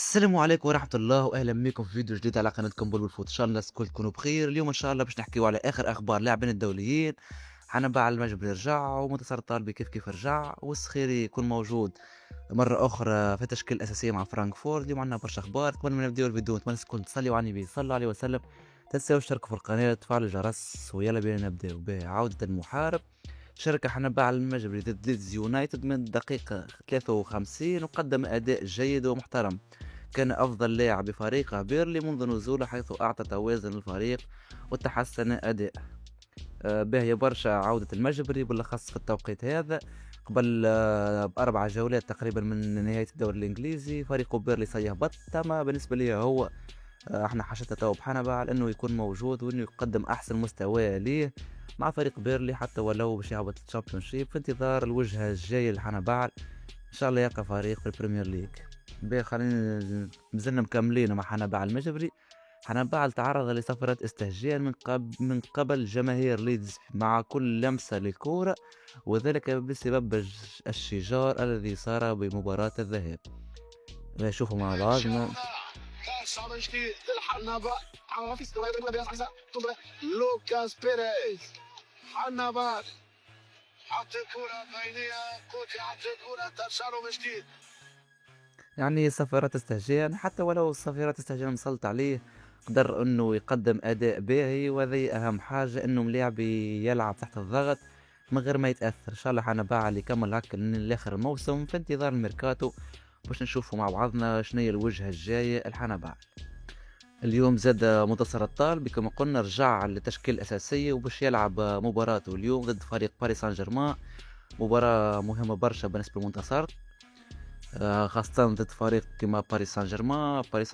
السلام عليكم ورحمة الله وأهلا بكم في فيديو جديد على قناتكم بلبل فوت. إن شاء الله الناس الكل تكونوا بخير. اليوم إن شاء الله باش نحكيو على آخر أخبار اللاعبين الدوليين. حنبع المجبري رجع، ومنتصر الطالبي كيف رجع، والسخيري يكون موجود مرة أخرى في التشكيلة الأساسية مع فرانكفورت. اليوم عندنا برشا أخبار. قبل ما نبداو الفيديو نتمنى الكل تصليوا على النبي صلى الله عليه وسلم، تنساوش تشتركوا في القناة وتفعلوا الجرس، ويلا بينا نبداو بعودة المحارب. شارك حنبع المجبري ضد ليدز يونايتد من الدقيقة 53 وقدم أداء جيد ومحترم. كان أفضل لاعب بفريقه بيرلي منذ نزوله، حيث أعطى توازن للفريق وتحسن أداء. باهية برشا عودة المجبري بالأخص في التوقيت هذا، قبل بأربع جولات تقريبا من نهاية الدوري الإنجليزي. فريق بيرلي سيهبط، أما بالنسبة لي هو احنا حاجتنا تو بحنبع على انه يكون موجود وانه يقدم احسن مستوى ليه مع فريق بيرلي، حتى ولو باش يهبط الشامبيونشيب، في انتظار الوجهة الجاية لحنبع ان شاء الله يلقى فريق في البريمير ليج. خلينا مازلنا مكملين مع حنبع المجبري. حنبع تعرض لصفرات استهجان من قبل جماهير ليدز مع كل لمسة للكرة، وذلك بسبب الشجار الذي صار بمباراة الذهاب. نشوفوا مع بعض. صار جديد للحنابة، في استوى لوكاس بيريز. حنابة حط الكرة بينية، كوتي حط الكرة تشارو من جديد. يعني صفارات استهجان، حتى ولو الصفارات استهجان مسلط عليه، قدر انه يقدم اداء باهي، وهذه اهم حاجة، انه ملاعب يلعب تحت الضغط من غير ما يتاثر. ان شاء الله حنباع اللي يكمل هكا لاخر الموسم في انتظار الميركاتو، باش نشوفوا مع بعضنا شنو هي الوجهة الجاية الحنباع. اليوم زاد منتصر الطالب كما قلنا رجع للتشكيل الأساسية، وباش يلعب مباراته اليوم ضد فريق باريس سان جيرمان. مباراة مهمة برشا بالنسبة للمنتصر، خاصة ضد فريق كما باريس سان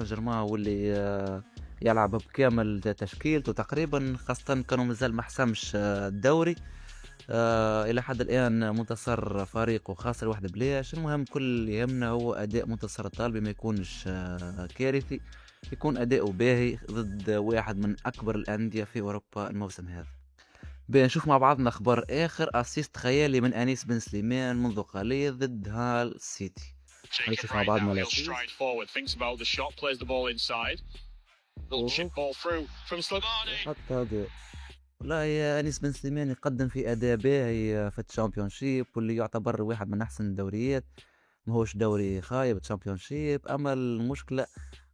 جيرمان واللي يلعب بكامل تشكيلته تقريبا، خاصة كانوا مازال ما حسمش الدوري. إلى حد الآن منتصر فريقه خاسر واحد بلاش. المهم كل اللي يهمنا هو أداء منتصر الطالبي ما يكونش كارثي، يكون أداؤه باهي ضد واحد من أكبر الأندية في أوروبا الموسم هذا. بنشوف مع بعضنا أخبار آخر. أسيست خيالي من أنيس بن سليمان منذ قليل ضد هال سيتي. نشوف مع بعضنا الأسيست. حتى هذا والله يا أنيس بن سليمان يقدم في أداء باهي في الشامبيونشيب، واللي يعتبر واحد من أحسن الدوريات، ماهوش دوري خايب تشامبيونشيب. أما المشكلة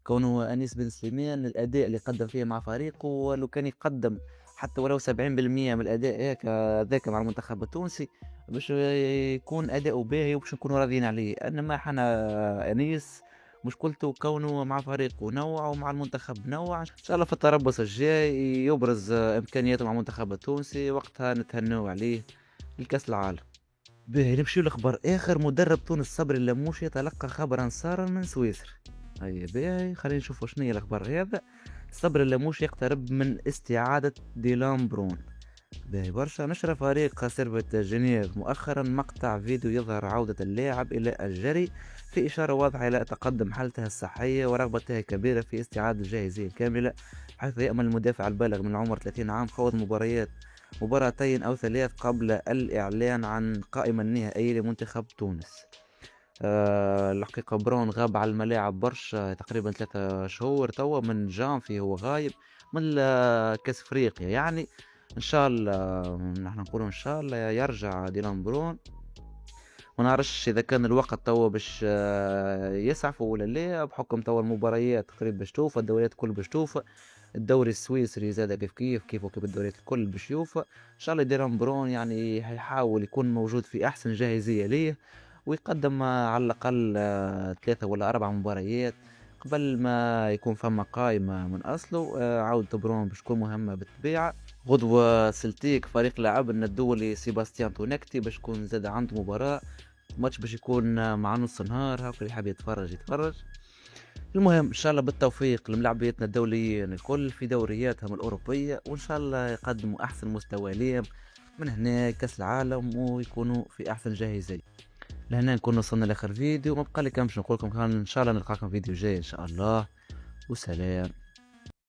كونه أنيس بن سليمان الأداء اللي قدم فيه مع فريقه، ولو كان يقدم حتى ولو 70% من الأداء هيك ذاك مع المنتخب التونسي، باش يكون أداؤه باهي وباش نكونوا راضيين عليه. إنما حنا أنيس مشكلته كونه مع فريقه نوع ومع المنتخب نوع. إن شاء الله في التربص الجاي يبرز إمكانياته مع المنتخب التونسي، وقتها نتهنوا عليه لكأس العالم. باهي نمشيو لأخبار آخر. مدرب تونس صبري اللموشي يتلقى خبرا سارا من سويسرا. هيا باهي خلينا نشوفوا شنو هي الأخبار هذا. صبري اللموشي يقترب من استعادة ديلان برون. باهي برشا. نشر فريق سيرفة جنيف مؤخرا مقطع فيديو يظهر عودة اللاعب إلى الجري، في إشارة واضحة إلى تقدم حالته الصحية ورغبته كبيرة في استعادة الجاهزية الكاملة، حيث يأمل المدافع البالغ من العمر 30 عام خوض مباراتين أو ثلاث قبل الإعلان عن قائمة النهائية لمنتخب تونس. الحقيقة برون غاب على الملاعب برشا، تقريبا 3 شهور توا، من جانفي هو غايب من كاس افريقيا يعني. ان شاء الله نحن نقولوا ان شاء الله يرجع ديلان برون. ما نعرفش اذا كان الوقت توا باش يسعفوا ولا لا، بحكم توا المباريات تقريبا باش توفى، الدوريات الكل باش توفى، الدوري السويسري زاد كيف الدوريات الكل باش يوفى. ان شاء الله ديران برون يعني هيحاول يكون موجود في احسن جاهزية ليه، ويقدم على الاقل 3 ولا 4 مباريات قبل ما يكون فما قائمة من اصله. عودة برون باش تكون مهمة بالطبيعة. غدوة سلتيك فريق لاعبنا الدولي سيباستيان تونكتي باش يكون زاد عنده مباراة ماتش، باش يكون مع نص نهار هاك، اللي حاب يتفرج. المهم ان شاء الله بالتوفيق لملاعبيتنا الدوليين الكل في دورياتهم الاوروبيه، وان شاء الله يقدموا احسن مستوى ليهم من هنا كاس العالم، ويكونوا في احسن جاهزيه. لهنا نكون وصلنا لاخر فيديو. ما بقى لي كان باش نقول لكم ان شاء الله نلقاكم فيديو جاي ان شاء الله، وسلام.